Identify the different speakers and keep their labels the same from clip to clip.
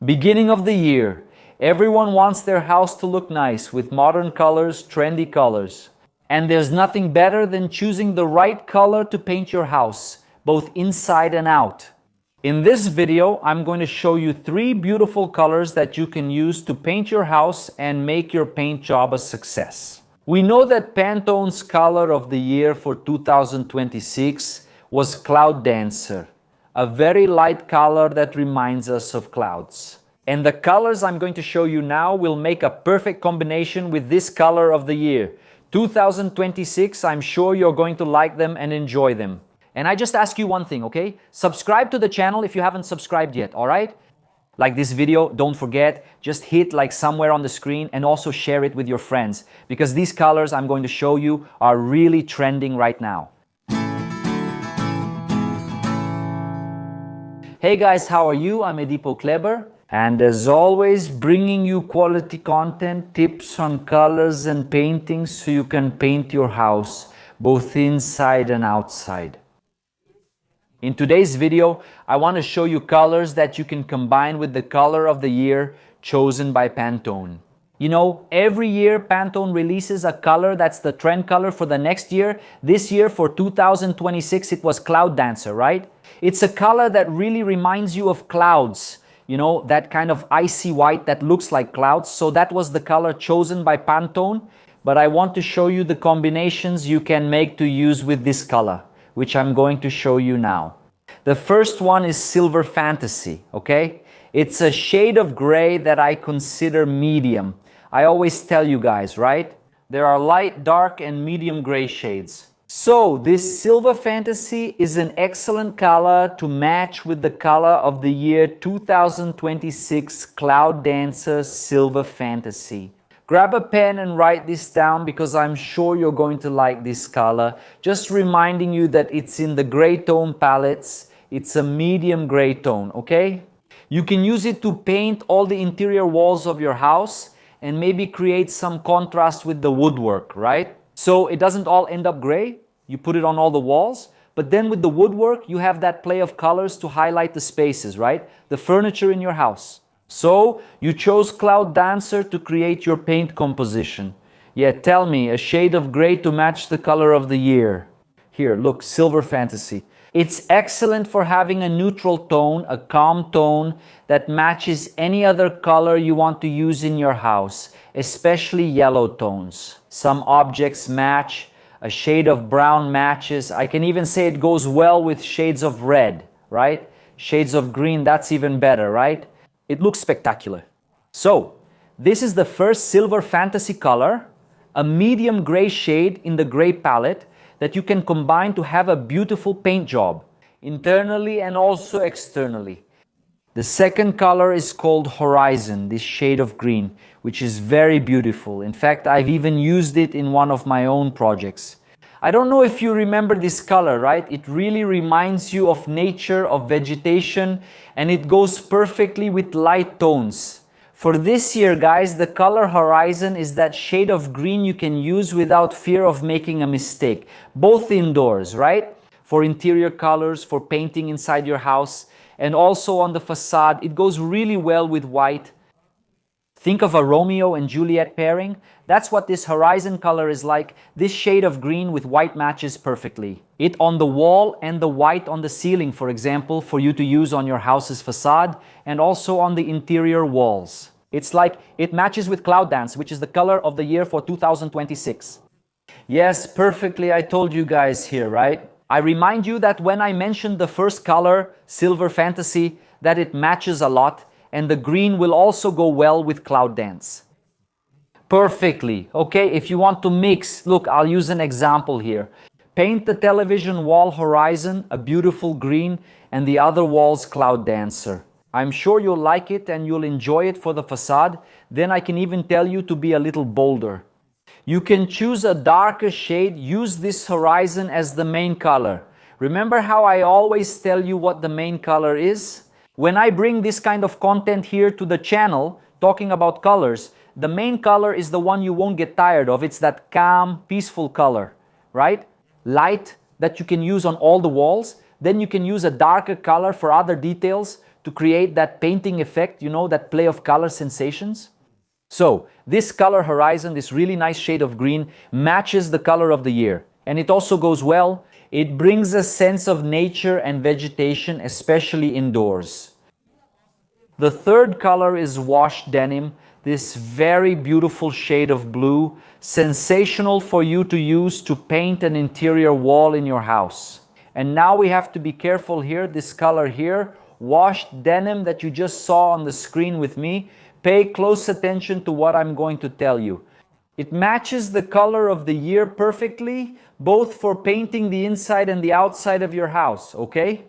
Speaker 1: Beginning of the year. Everyone wants their house to look nice with modern colors, trendy colors. And there's nothing better than choosing the right color to paint your house, both inside and out. In this video, I'm going to show you 3 beautiful colors that you can use to paint your house and make your paint job a success. We know that Pantone's color of the year for 2026 was Cloud Dancer, a very light color that reminds us of clouds. And the colors I'm going to show you now will make a perfect combination with this color of the year. 2026, I'm sure you're going to like them and enjoy them. And I just ask you one thing, okay? Subscribe to the channel if you haven't subscribed yet, alright? Like this video, don't forget, just hit like somewhere on the screen and also share it with your friends, because these colors I'm going to show you are really trending right now. Hey guys, how are you? I'm Edipo Kleber, and as always, bringing you quality content, tips on colors and paintings so you can paint your house, both inside and outside. In today's video, I want to show you colors that you can combine with the color of the year chosen by Pantone. You know, every year Pantone releases a color that's the trend color for the next year. This year for 2026 it was Cloud Dancer, right? It's a color that really reminds you of clouds. You know, that kind of icy white that looks like clouds. So that was the color chosen by Pantone. But I want to show you the combinations you can make to use with this color, which I'm going to show you now. The first one is Silver Fantasy, okay? It's a shade of gray that I consider medium. I always tell you guys, right? There are light, dark, and medium gray shades. So this Silver Fantasy is an excellent color to match with the color of the year 2026 Cloud Dancer Silver Fantasy. Grab a pen and write this down because I'm sure you're going to like this color. Just reminding you that it's in the gray tone palettes. It's a medium gray tone, okay? You can use it to paint all the interior walls of your house and maybe create some contrast with the woodwork, right? So it doesn't all end up gray. You put it on all the walls, but then with the woodwork, you have that play of colors to highlight the spaces, right? The furniture in your house. So you chose Cloud Dancer to create your paint composition. Yeah, tell me, a shade of gray to match the color of the year. Here, look, Silver Fantasy. It's excellent for having a neutral tone, a calm tone that matches any other color you want to use in your house, especially yellow tones. Some objects match, a shade of brown matches. I can even say it goes well with shades of red, right? Shades of green, that's even better, right? It looks spectacular. So, this is the first Silver Fantasy color, a medium gray shade in the gray palette that you can combine to have a beautiful paint job, internally and also externally. The second color is called Horizon, this shade of green, which is very beautiful. In fact, I've even used it in one of my own projects. I don't know if you remember this color, right? It really reminds you of nature, of vegetation, and it goes perfectly with light tones. For this year, guys, the color Horizon is that shade of green you can use without fear of making a mistake, both indoors, right? For interior colors, for painting inside your house, and also on the facade. It goes really well with white. Think of a Romeo and Juliet pairing. That's what this Horizon color is like. This shade of green with white matches perfectly. It on the wall and the white on the ceiling, for example, for you to use on your house's facade and also on the interior walls. It's like it matches with Cloud Dance, which is the color of the year for 2026. Yes, perfectly, I told you guys here, right? I remind you that when I mentioned the first color, Silver Fantasy, that it matches a lot, and the green will also go well with Cloud Dance. Perfectly. Okay, if you want to mix, look, I'll use an example here. Paint the television wall Horizon, a beautiful green, and the other walls Cloud Dancer. I'm sure you'll like it and you'll enjoy it for the facade. Then I can even tell you to be a little bolder. You can choose a darker shade, use this Horizon as the main color. Remember how I always tell you what the main color is? When I bring this kind of content here to the channel, talking about colors, the main color is the one you won't get tired of. It's that calm, peaceful color, right? Light that you can use on all the walls. Then you can use a darker color for other details to create that painting effect, you know, that play of color sensations. So this color horizon, this really nice shade of green, matches the color of the year. And it also goes well. It brings a sense of nature and vegetation, especially indoors. The third color is washed denim, this very beautiful shade of blue, sensational for you to use to paint an interior wall in your house. And now we have to be careful here, this color here, washed denim that you just saw on the screen with me. Pay close attention to what I'm going to tell you. It matches the color of the year perfectly, both for painting the inside and the outside of your house, okay?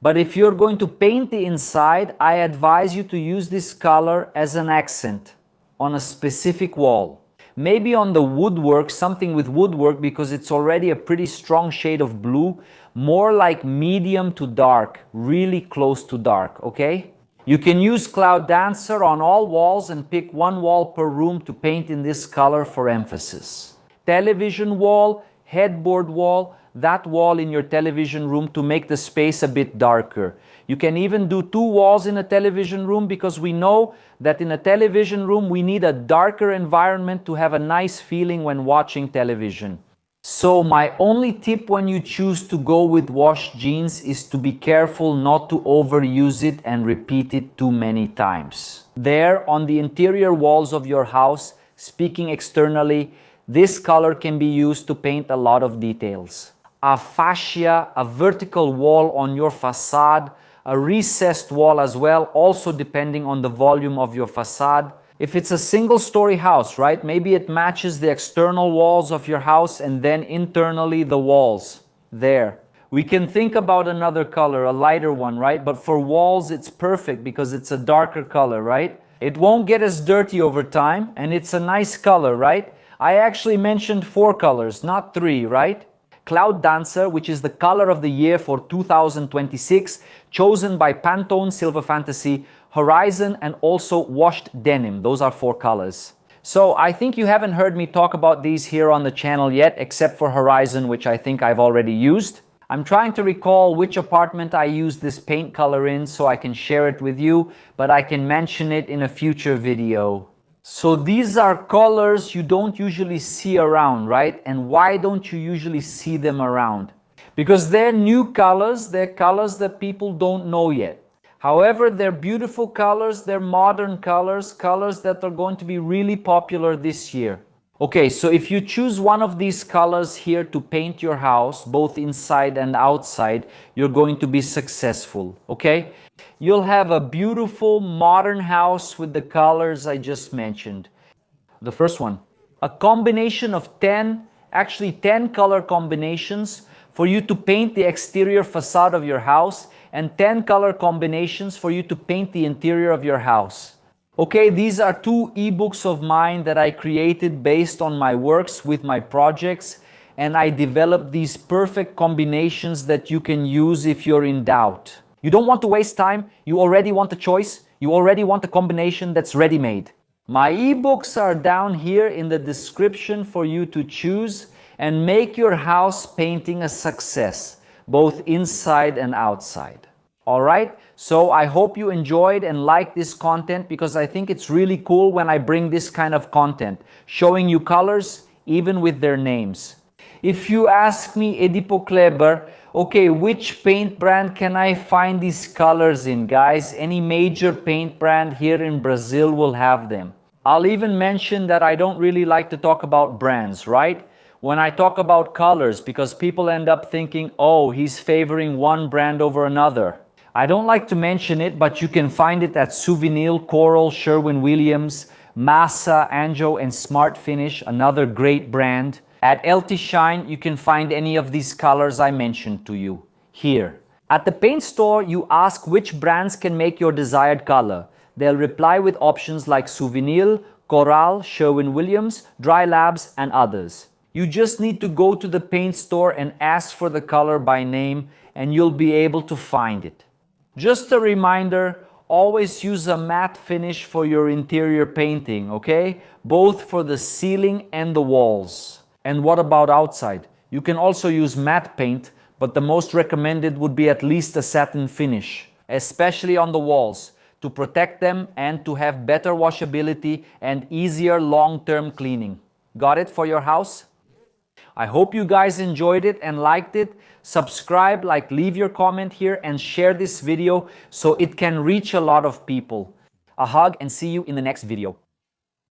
Speaker 1: But if you're going to paint the inside, I advise you to use this color as an accent on a specific wall. Maybe on the woodwork, something with woodwork, because it's already a pretty strong shade of blue, more like medium to dark, really close to dark, okay? You can use Cloud Dancer on all walls and pick one wall per room to paint in this color for emphasis. Television wall, headboard wall, that wall in your television room to make the space a bit darker. You can even do two walls in a television room because we know that in a television room we need a darker environment to have a nice feeling when watching television. So my only tip when you choose to go with washed jeans is to be careful not to overuse it and repeat it too many times. There on the interior walls of your house, speaking externally, this color can be used to paint a lot of details. A fascia, a vertical wall on your facade, a recessed wall as well, also depending on the volume of your facade. If it's a single-story house, right, maybe it matches the external walls of your house and then internally the walls. There. We can think about another color, a lighter one, right? But for walls, it's perfect because it's a darker color, right? It won't get as dirty over time, and it's a nice color, right? I actually mentioned 4 colors, not 3, right? Cloud Dancer, which is the color of the year for 2026, chosen by Pantone Silver Fantasy, Horizon, and also washed denim. Those are 4 colors. So I think you haven't heard me talk about these here on the channel yet, except for Horizon, which I think I've already used. I'm trying to recall which apartment I used this paint color in so I can share it with you, but I can mention it in a future video. So these are colors you don't usually see around, right? And why don't you usually see them around? Because they're new colors, they're colors that people don't know yet. However, they're beautiful colors, they're modern colors, colors that are going to be really popular this year. Okay, so if you choose one of these colors here to paint your house, both inside and outside, you're going to be successful, okay? You'll have a beautiful modern house with the colors I just mentioned. The first one, a combination of 10 color combinations for you to paint the exterior facade of your house and 10 color combinations for you to paint the interior of your house. Okay, these are 2 ebooks of mine that I created based on my works with my projects, and I developed these perfect combinations that you can use if you're in doubt. You don't want to waste time, you already want a choice, you already want a combination that's ready-made. My ebooks are down here in the description for you to choose and make your house painting a success, both inside and outside. Alright, so I hope you enjoyed and liked this content because I think it's really cool when I bring this kind of content, showing you colors even with their names. If you ask me, Edipo Kleber, okay, which paint brand can I find these colors in, guys? Any major paint brand here in Brazil will have them. I'll even mention that I don't really like to talk about brands, right? When I talk about colors, because people end up thinking, oh, he's favoring one brand over another. I don't like to mention it, but you can find it at Souvenir, Coral, Sherwin-Williams, Massa, Anjo, and Smart Finish, another great brand. At LT Shine, you can find any of these colors I mentioned to you here. At the paint store, you ask which brands can make your desired color. They'll reply with options like Souvenir, Coral, Sherwin-Williams, Dry Labs, and others. You just need to go to the paint store and ask for the color by name, and you'll be able to find it. Just a reminder, always use a matte finish for your interior painting, okay? Both for the ceiling and the walls. And what about outside? You can also use matte paint, but the most recommended would be at least a satin finish. especially on the walls, to protect them and to have better washability and easier long-term cleaning. Got it for your house? I hope you guys enjoyed it and liked it. Subscribe, leave your comment here and share this video so it can reach a lot of people. A hug and see you in the next video.